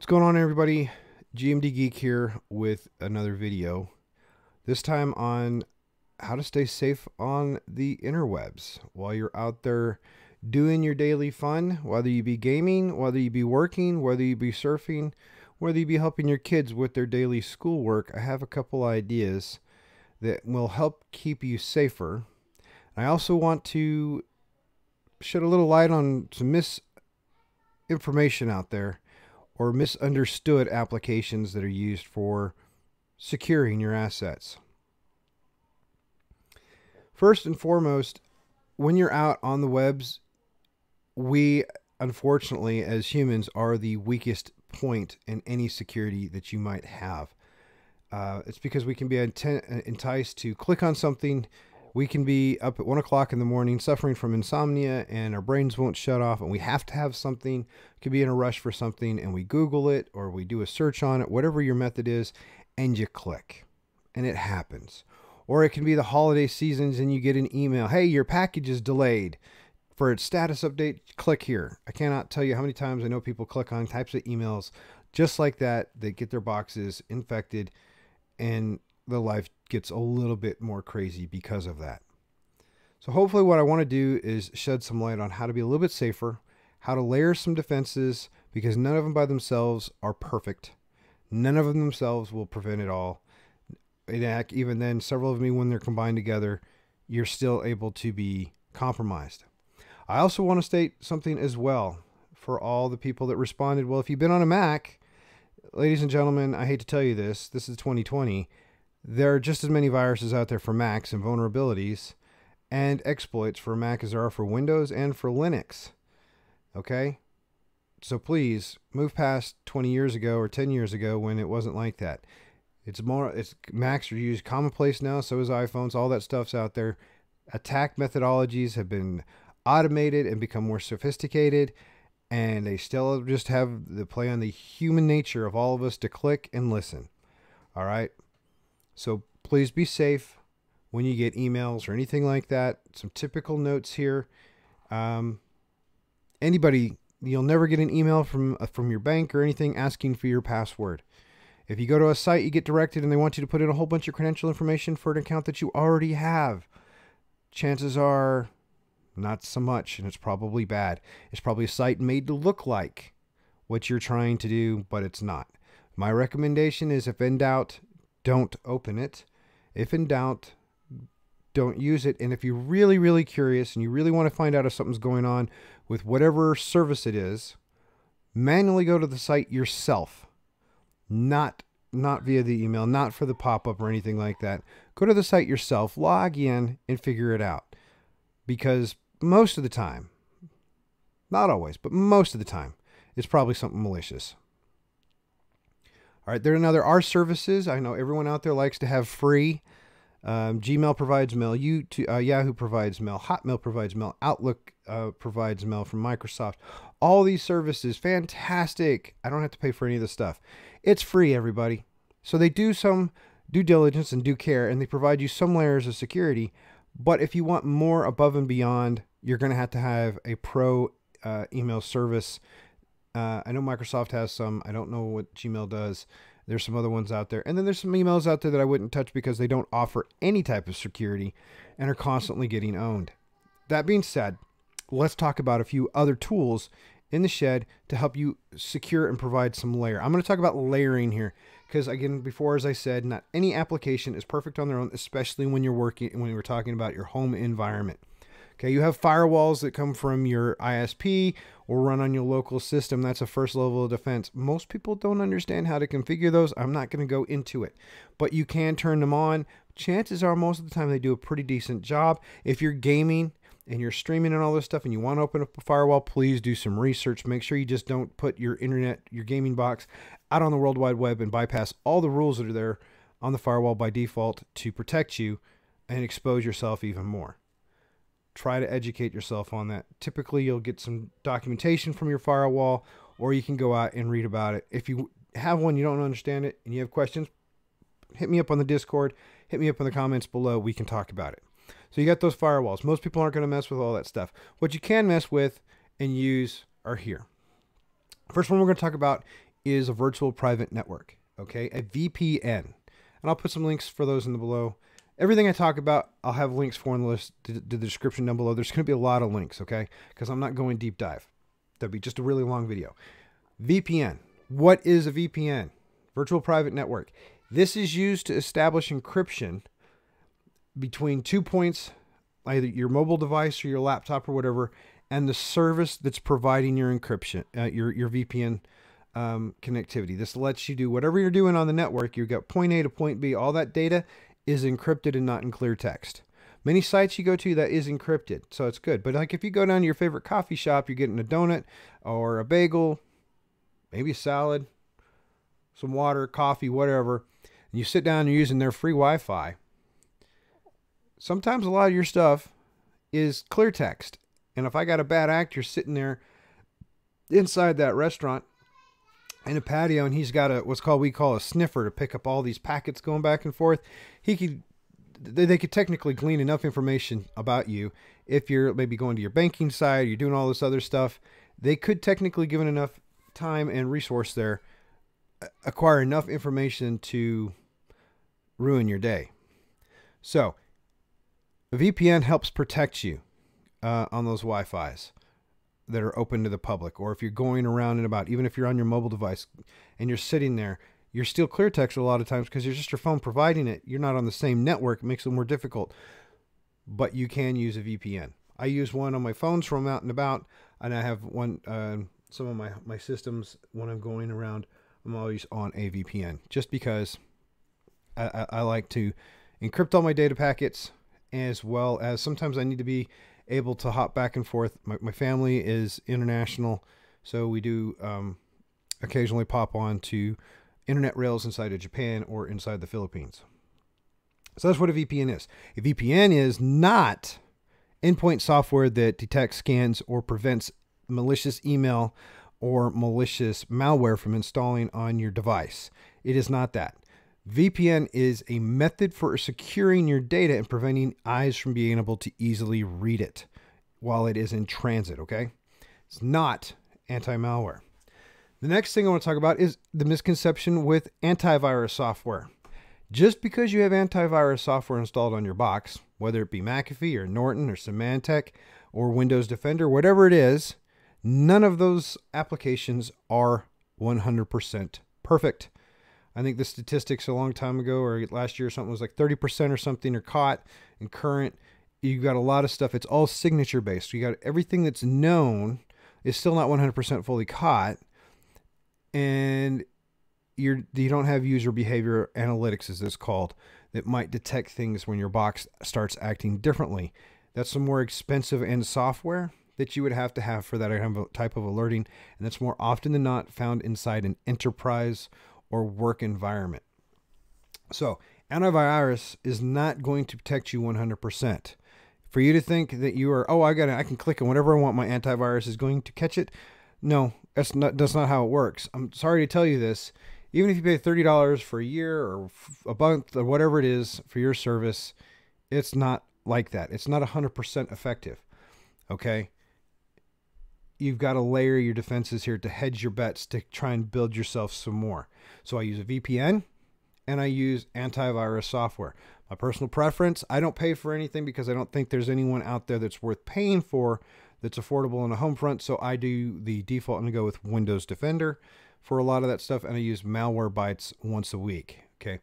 What's going on, everybody? GMD Geek here with another video. This time on how to stay safe on the interwebs while you're out there doing your daily fun, whether you be gaming, whether you be working, whether you be surfing, whether you be helping your kids with their daily schoolwork. I have a couple ideas that will help keep you safer. I also want to shed a little light on some misinformation out there or misunderstood applications that are used for securing your assets. First and foremost, when you're out on the webs, we unfortunately as humans are the weakest point in any security that you might have. It's because we can be enticed to click on something. We can be up at 1 o'clock in the morning suffering from insomnia and our brains won't shut off and we have to have something. Could be in a rush for something and we Google it or we do a search on it, whatever your method is, and you click and it happens. Or it can be the holiday seasons and you get an email, hey, your package is delayed. For its status update, click here. I cannot tell you how many times I know people click on types of emails just like that. They get their boxes infected and the life gets a little bit more crazy because of that. So hopefully what I want to do is shed some light on how to be a little bit safer, how to layer some defenses, because none of them by themselves are perfect. None of them themselves will prevent it all. Even then, several of them, when they're combined together, you're still able to be compromised. I also want to state something as well for all the people that responded. Well, if you've been on a Mac, ladies and gentlemen, I hate to tell you this, this is 2020. There are just as many viruses out there for Macs and vulnerabilities and exploits for Mac as there are for Windows and for Linux. Okay? So please move past 20 years ago or 10 years ago when it wasn't like that. Macs are used commonplace now, so is iPhones, all that stuff's out there. Attack methodologies have been automated and become more sophisticated, and they still just have the play on the human nature of all of us to click and listen. All right? So please be safe when you get emails or anything like that. Some typical notes here. Anybody, you'll never get an email from your bank or anything asking for your password. If you go to a site, you get directed and they want you to put in a whole bunch of credential information for an account that you already have. Chances are not so much, and it's probably bad. It's probably a site made to look like what you're trying to do, but it's not. My recommendation is, if in doubt, don't open it. If in doubt, don't use it. And if you're really, really curious and you really want to find out if something's going on with whatever service it is, manually go to the site yourself. Not via the email, not for the pop-up or anything like that. Go to the site yourself, log in, and figure it out. Because most of the time, not always, but most of the time, it's probably something malicious. All right, there are services. I know everyone out there likes to have free. Gmail provides mail. Yahoo provides mail. Hotmail provides mail. Outlook provides mail from Microsoft. All these services, fantastic. I don't have to pay for any of this stuff. It's free, everybody. So they do some due diligence and due care, and they provide you some layers of security. But if you want more above and beyond, you're going to have a pro email service. I know Microsoft has some. I don't know what Gmail does. There's some other ones out there. And then there's some emails out there that I wouldn't touch because they don't offer any type of security and are constantly getting owned. That being said, let's talk about a few other tools in the shed to help you secure and provide some layer. I'm going to talk about layering here because, again, before, as I said, not any application is perfect on their own, especially when we're talking about your home environment. Okay, you have firewalls that come from your ISP or run on your local system. That's a first level of defense. Most people don't understand how to configure those. I'm not going to go into it, but you can turn them on. Chances are most of the time they do a pretty decent job. If you're gaming and you're streaming and all this stuff and you want to open up a firewall, please do some research. Make sure you just don't put your gaming box out on the World Wide Web and bypass all the rules that are there on the firewall by default to protect you and expose yourself even more. Try to educate yourself on that. Typically, you'll get some documentation from your firewall, or you can go out and read about it. If you have one, you don't understand it, and you have questions, hit me up on the Discord, hit me up in the comments below. We can talk about it. So you got those firewalls. Most people aren't going to mess with all that stuff. What you can mess with and use are here. First one we're going to talk about is a virtual private network, okay? A VPN. And I'll put some links for those in the below. Everything I talk about, I'll have links for in the list to the description down below. There's going to be a lot of links, okay? Because I'm not going deep dive. That'd be just a really long video. VPN. What is a VPN? Virtual private network. This is used to establish encryption between 2 points, either your mobile device or your laptop or whatever, and the service that's providing your encryption, your VPN connectivity. This lets you do whatever you're doing on the network. You've got point A to point B. All that data is encrypted and not in clear text. Many sites you go to, that is encrypted, so it's good. But like if you go down to your favorite coffee shop, you're getting a donut or a bagel, maybe a salad, some water, coffee, whatever, and you sit down and you're using their free Wi-Fi. Sometimes a lot of your stuff is clear text. And if I got a bad actor sitting there inside that restaurant in a patio and he's got a we call a sniffer to pick up all these packets going back and forth, they could technically glean enough information about you. If you're maybe going to your banking side, you're doing all this other stuff, they could technically, given enough time and resource there, acquire enough information to ruin your day. So a VPN helps protect you on those Wi-Fis that are open to the public, or if you're going around and about, even if you're on your mobile device and you're sitting there, you're still clear text a lot of times because you're just your phone providing it. You're not on the same network. It makes it more difficult, but you can use a VPN. I use one on my phones from out and about, and I have one, some of my systems when I'm going around, I'm always on a VPN just because I like to encrypt all my data packets, as well as sometimes I need to be able to hop back and forth. My family is international, so we do occasionally pop on to internet rails inside of Japan or inside the Philippines. So that's what a VPN is. A VPN is not endpoint software that detects, scans, or prevents malicious email or malicious malware from installing on your device. It is not that. VPN is a method for securing your data and preventing eyes from being able to easily read it while it is in transit, okay? It's not anti-malware. The next thing I want to talk about is the misconception with antivirus software. Just because you have antivirus software installed on your box, whether it be McAfee or Norton or Symantec or Windows Defender, whatever it is, none of those applications are 100% perfect. I think the statistics a long time ago or last year or something was like 30% or something are caught and current. You've got a lot of stuff. It's all signature based. You got everything that's known is still not 100% fully caught. And you don't have user behavior analytics, as it's called, that might detect things when your box starts acting differently. That's some more expensive end software that you would have to have for that type of alerting. And that's more often than not found inside an enterprise or work environment. So antivirus is not going to protect you 100%. For you to think that you are, I can click on whatever I want, my antivirus is going to catch it. No, that's not how it works. I'm sorry to tell you this. Even if you pay $30 for a year or a month or whatever it is for your service, it's not like that. It's not 100% effective. Okay. You've got to layer your defenses here to hedge your bets to try and build yourself some more. So I use a VPN and I use antivirus software. My personal preference, I don't pay for anything because I don't think there's anyone out there that's worth paying for that's affordable on a home front. So I do the default and go with Windows Defender for a lot of that stuff. And I use Malwarebytes once a week. Okay.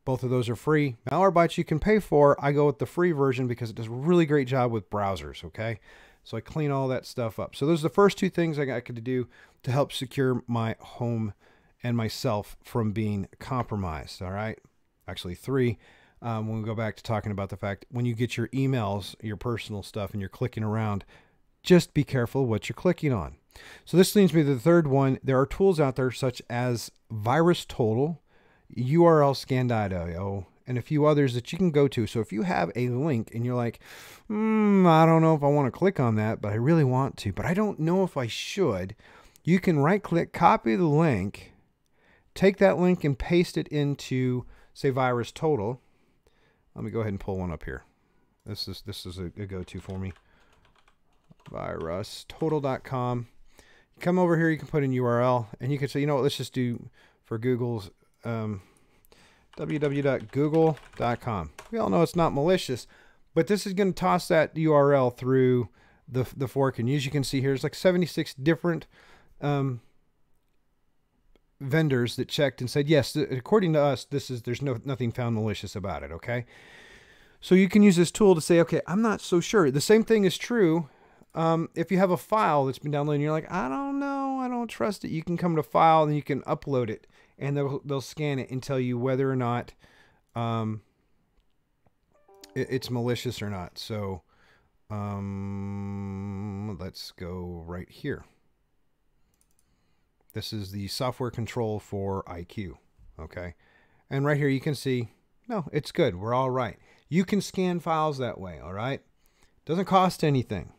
Both of those are free. Malwarebytes you can pay for. I go with the free version because it does a really great job with browsers. Okay. So I clean all that stuff up. So those are the first two things I got to do to help secure my home and myself from being compromised. All right. Actually three. When we go back to talking about the fact when you get your emails, your personal stuff, and you're clicking around, just be careful what you're clicking on. So this leads me to the third one. There are tools out there such as VirusTotal, URLscan.io, and a few others that you can go to. So if you have a link and you're like, I don't know if I want to click on that, but I really want to, but I don't know if I should, you can right click, copy the link, take that link and paste it into, say, VirusTotal. Let me go ahead and pull one up here. This is a go-to for me. VirusTotal.com. come over here, you can put in URL, and you can say, you know what, let's just do for Google's www.google.com. We all know it's not malicious, but this is going to toss that URL through the fork. And as you can see here, there's like 76 different vendors that checked and said, yes, according to us, there's nothing found malicious about it. Okay. So you can use this tool to say, okay, I'm not so sure. The same thing is true. If you have a file that's been downloaded and you're like, I don't know, I don't trust it. You can come to file and you can upload it, and they'll scan it and tell you whether or not, it's malicious or not. So, let's go right here. This is the software control for IQ. Okay. And right here, you can see, no, it's good. We're all right. You can scan files that way. All right. Doesn't cost anything.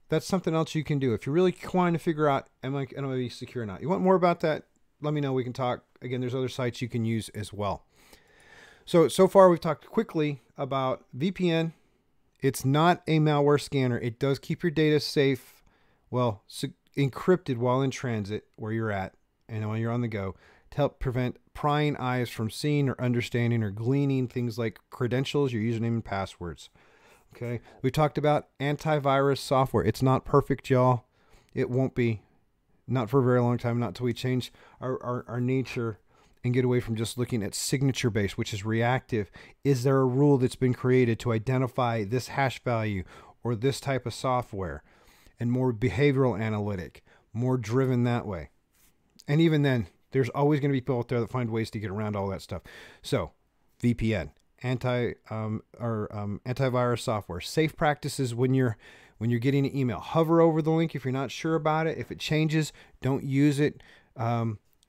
That's something else you can do. If you're really trying to figure out, am I going to be secure or not? You want more about that? Let me know. We can talk. Again, there's other sites you can use as well. So far we've talked quickly about VPN. It's not a malware scanner. It does keep your data safe, well, encrypted while in transit where you're at and when you're on the go, to help prevent prying eyes from seeing or understanding or gleaning things like credentials, your username and passwords. Okay. We talked about antivirus software. It's not perfect, y'all. It won't be. Not for a very long time, not until we change our nature and get away from just looking at signature based, which is reactive. Is there a rule that's been created to identify this hash value or this type of software? And more behavioral analytic, more driven that way. And even then, there's always going to be people out there that find ways to get around all that stuff. So VPN, antivirus software, safe practices when you're getting an email. Hover over the link if you're not sure about it. If it changes, don't use it.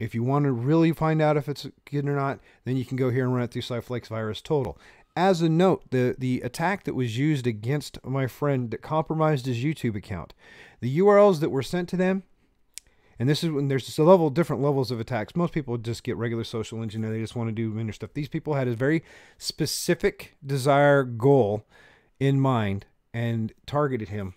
If you want to really find out if it's good or not, then you can go here and run it through Cyflake's VirusTotal. As a note, the attack that was used against my friend that compromised his YouTube account, the URLs that were sent to them, and this is when there's just different levels of attacks. Most people just get regular social engineering. They just want to do minor stuff. These people had a very specific goal in mind and targeted him.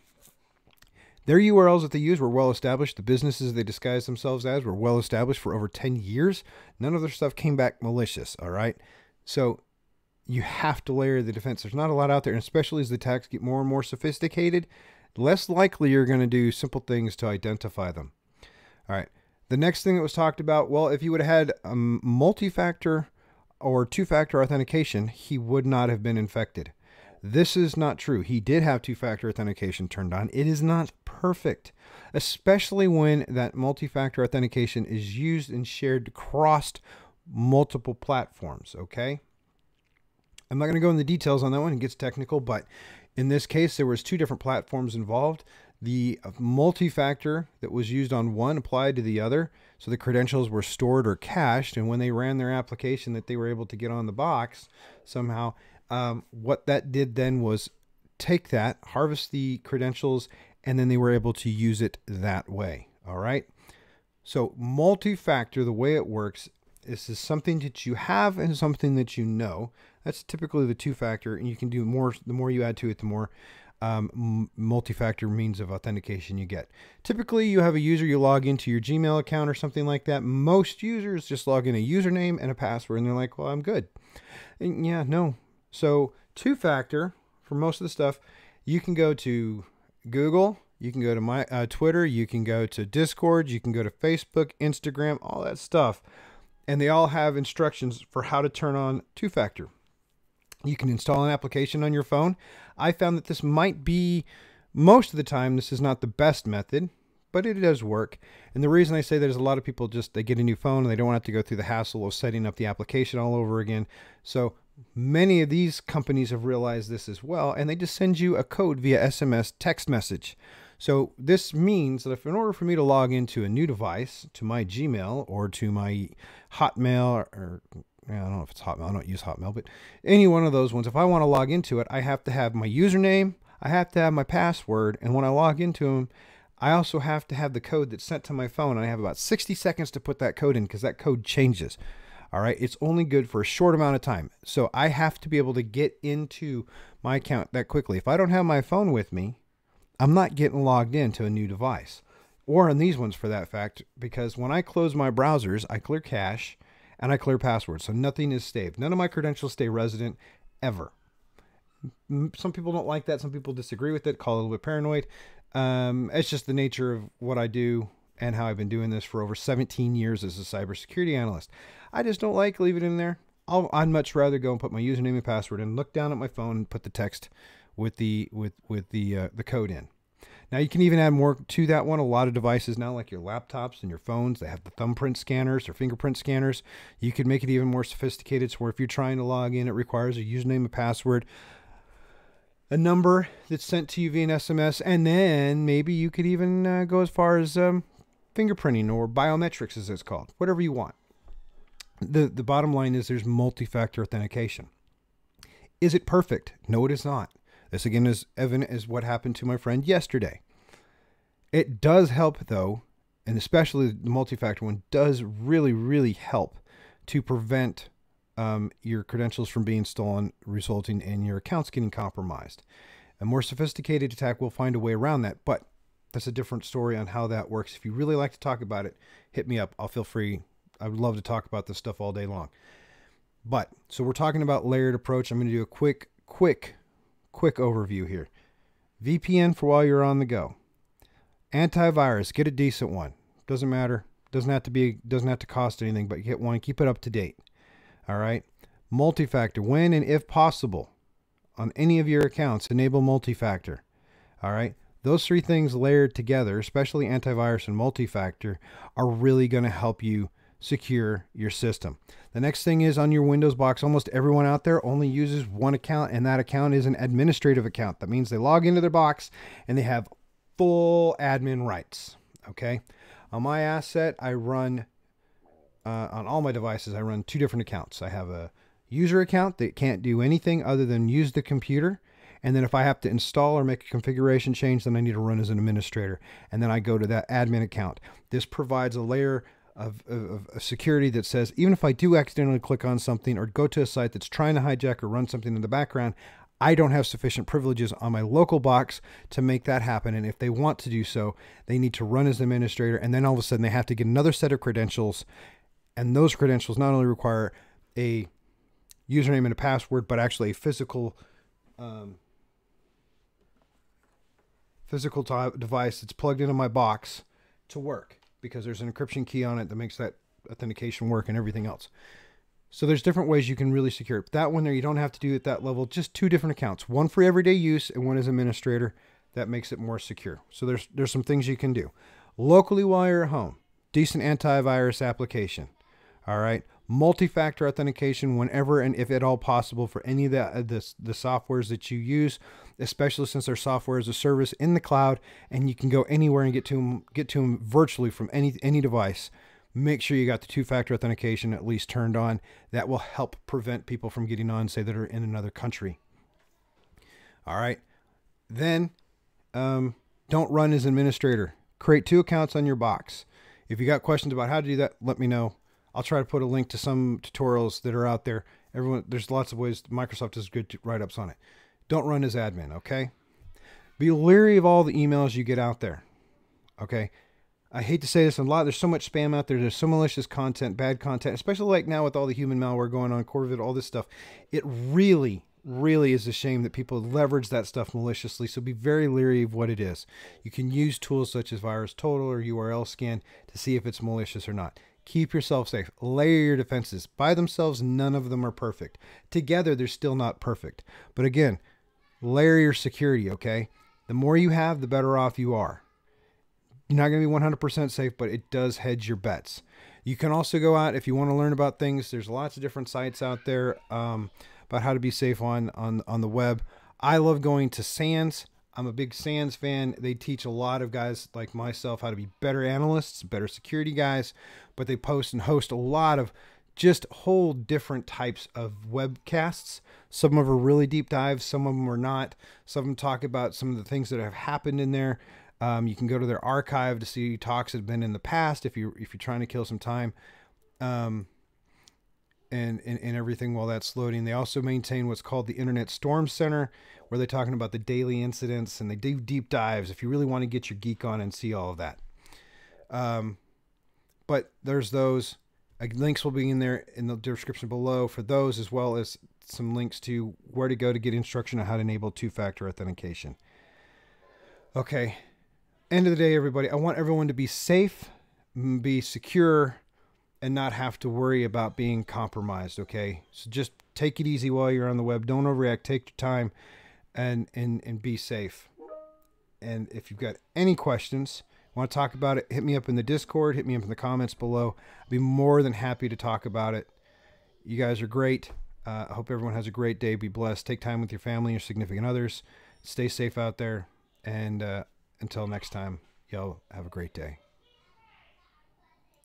Their URLs that they used were well established. The businesses they disguised themselves as were well established for over 10 years. None of their stuff came back malicious. All right. So you have to layer the defense. There's not a lot out there, and especially as the attacks get more and more sophisticated, less likely you're going to do simple things to identify them. All right. The next thing that was talked about, well, if you would have had multi-factor or two-factor authentication, he would not have been infected. This is not true. He did have two-factor authentication turned on. It is not perfect, especially when that multi-factor authentication is used and shared across multiple platforms, okay? I'm not going to go into the details on that one. It gets technical, but in this case, there was two different platforms involved. The multi-factor that was used on one applied to the other, so the credentials were stored or cached, and when they ran their application that they were able to get on the box somehow, what that did then was take that, harvest the credentials, and then they were able to use it that way. All right. So multi-factor, the way it works, this is something that you have and something that you know. That's typically the two-factor, and you can do more. The more you add to it, the more multi-factor means of authentication you get. Typically, you have a user, you log into your Gmail account or something like that. Most users just log in a username and a password, and they're like, well, I'm good. And yeah, no. So two-factor, for most of the stuff, you can go to Google, you can go to my Twitter, you can go to Discord, you can go to Facebook, Instagram, all that stuff. And they all have instructions for how to turn on two-factor. You can install an application on your phone. I found that this might be, most of the time, this is not the best method, but it does work. And the reason I say that is a lot of people they get a new phone and they don't want to have to go through the hassle of setting up the application all over again. So many of these companies have realized this as well, and they just send you a code via SMS text message. So this means that if in order for me to log into a new device, to my Gmail or to my Hotmail, or I don't know if it's Hotmail, I don't use Hotmail, but any one of those ones, if I want to log into it, I have to have my username, I have to have my password, and when I log into them, I also have to have the code that's sent to my phone, and I have about 60 seconds to put that code in because that code changes. All right, it's only good for a short amount of time. So I have to be able to get into my account that quickly. If I don't have my phone with me, I'm not getting logged into a new device. or on these ones for that fact, because when I close my browsers, I clear cache and I clear passwords. So nothing is saved. None of my credentials stay resident ever. Some people don't like that. Some people disagree with it, call it a little bit paranoid. It's just the nature of what I do and how I've been doing this for over 17 years as a cybersecurity analyst. I just don't like leaving it in there. I'd much rather go and put my username and password and look down at my phone and put the text with the code in. Now you can even add more to that one. A lot of devices now, like your laptops and your phones, they have the thumbprint scanners or fingerprint scanners. You can make it even more sophisticated, so where if you're trying to log in, it requires a username and password, a number that's sent to you via an SMS, and then maybe you could even go as far as fingerprinting or biometrics, as it's called, whatever you want. The bottom line is there's multi-factor authentication. Is it perfect? No, it is not. This again is evident as what happened to my friend yesterday. It does help though, and especially the multi-factor one does really, really help to prevent your credentials from being stolen, resulting in your accounts getting compromised. A more sophisticated attack will find a way around that, but that's a different story on how that works. If you really like to talk about it, hit me up. I'll feel free. I would love to talk about this stuff all day long. But, so we're talking about layered approach. I'm going to do a quick overview here. VPN for while you're on the go. Antivirus, get a decent one. Doesn't matter. Doesn't have to cost anything, but get one. Keep it up to date. All right. Multi-factor, when and if possible, on any of your accounts, enable multi-factor. All right. Those three things layered together, especially antivirus and multi-factor, are really going to help you secure your system. The next thing is on your Windows box, almost everyone out there only uses one account, and that account is an administrative account. That means they log into their box and they have full admin rights. Okay. On my asset, I run, on all my devices, I run two different accounts. I have a user account that can't do anything other than use the computer. And then if I have to install or make a configuration change, then I need to run as an administrator. And then I go to that admin account. This provides a layer of security that says, even if I do accidentally click on something or go to a site that's trying to hijack or run something in the background, I don't have sufficient privileges on my local box to make that happen. And if they want to do so, they need to run as an administrator. And then all of a sudden they have to get another set of credentials. And those credentials not only require a username and a password, but actually a physical device that's plugged into my box to work, because there's an encryption key on it that makes that authentication work and everything else. So there's different ways you can really secure it. That one there, you don't have to do it at that level, just two different accounts, one for everyday use and one as administrator. That makes it more secure. So there's some things you can do. Locally while you're at home, decent antivirus application. All right. Multi-factor authentication whenever and if at all possible for any of the softwares that you use, especially since our software is a service in the cloud and you can go anywhere and get to them virtually from any device. Make sure you got the two-factor authentication at least turned on. That will help prevent people from getting on, say, that are in another country. All right. Then don't run as administrator. Create two accounts on your box. If you got questions about how to do that, let me know. I'll try to put a link to some tutorials that are out there. There's lots of ways. Microsoft does good write-ups on it. Don't run as admin, okay? Be leery of all the emails you get out there, okay? I hate to say this a lot. There's so much spam out there. There's so malicious content, bad content, especially like now with all the human malware going on, Corvid, all this stuff. It really is a shame that people leverage that stuff maliciously. So be very leery of what it is. You can use tools such as VirusTotal or URL scan to see if it's malicious or not. Keep yourself safe. Layer your defenses. By themselves, none of them are perfect. Together, they're still not perfect. But again, layer your security, okay? The more you have, the better off you are. You're not going to be 100% safe, but it does hedge your bets. You can also go out if you want to learn about things. There's lots of different sites out there about how to be safe on the web. I love going to SANS. I'm a big SANS fan. They teach a lot of guys like myself how to be better analysts, better security guys, but they post and host a lot of just whole different types of webcasts. Some of them are really deep dives. Some of them are not. Some of them talk about some of the things that have happened in there. You can go to their archive to see talks that have been in the past if you're trying to kill some time. And everything while that's loading. They also maintain what's called the Internet Storm Center, where they're talking about the daily incidents, and they do deep dives if you really want to get your geek on and see all of that. But there's those. Links will be in there in the description below for those, as well as some links to where to go to get instruction on how to enable two-factor authentication. Okay. End of the day, everybody, I want everyone to be safe, be secure, and not have to worry about being compromised, okay? So just take it easy while you're on the web. Don't overreact. Take your time and be safe. And if you've got any questions, want to talk about it, hit me up in the Discord, hit me up in the comments below. I'd be more than happy to talk about it. You guys are great. I hope everyone has a great day. Be blessed. Take time with your family, your significant others. Stay safe out there. And until next time, y'all have a great day.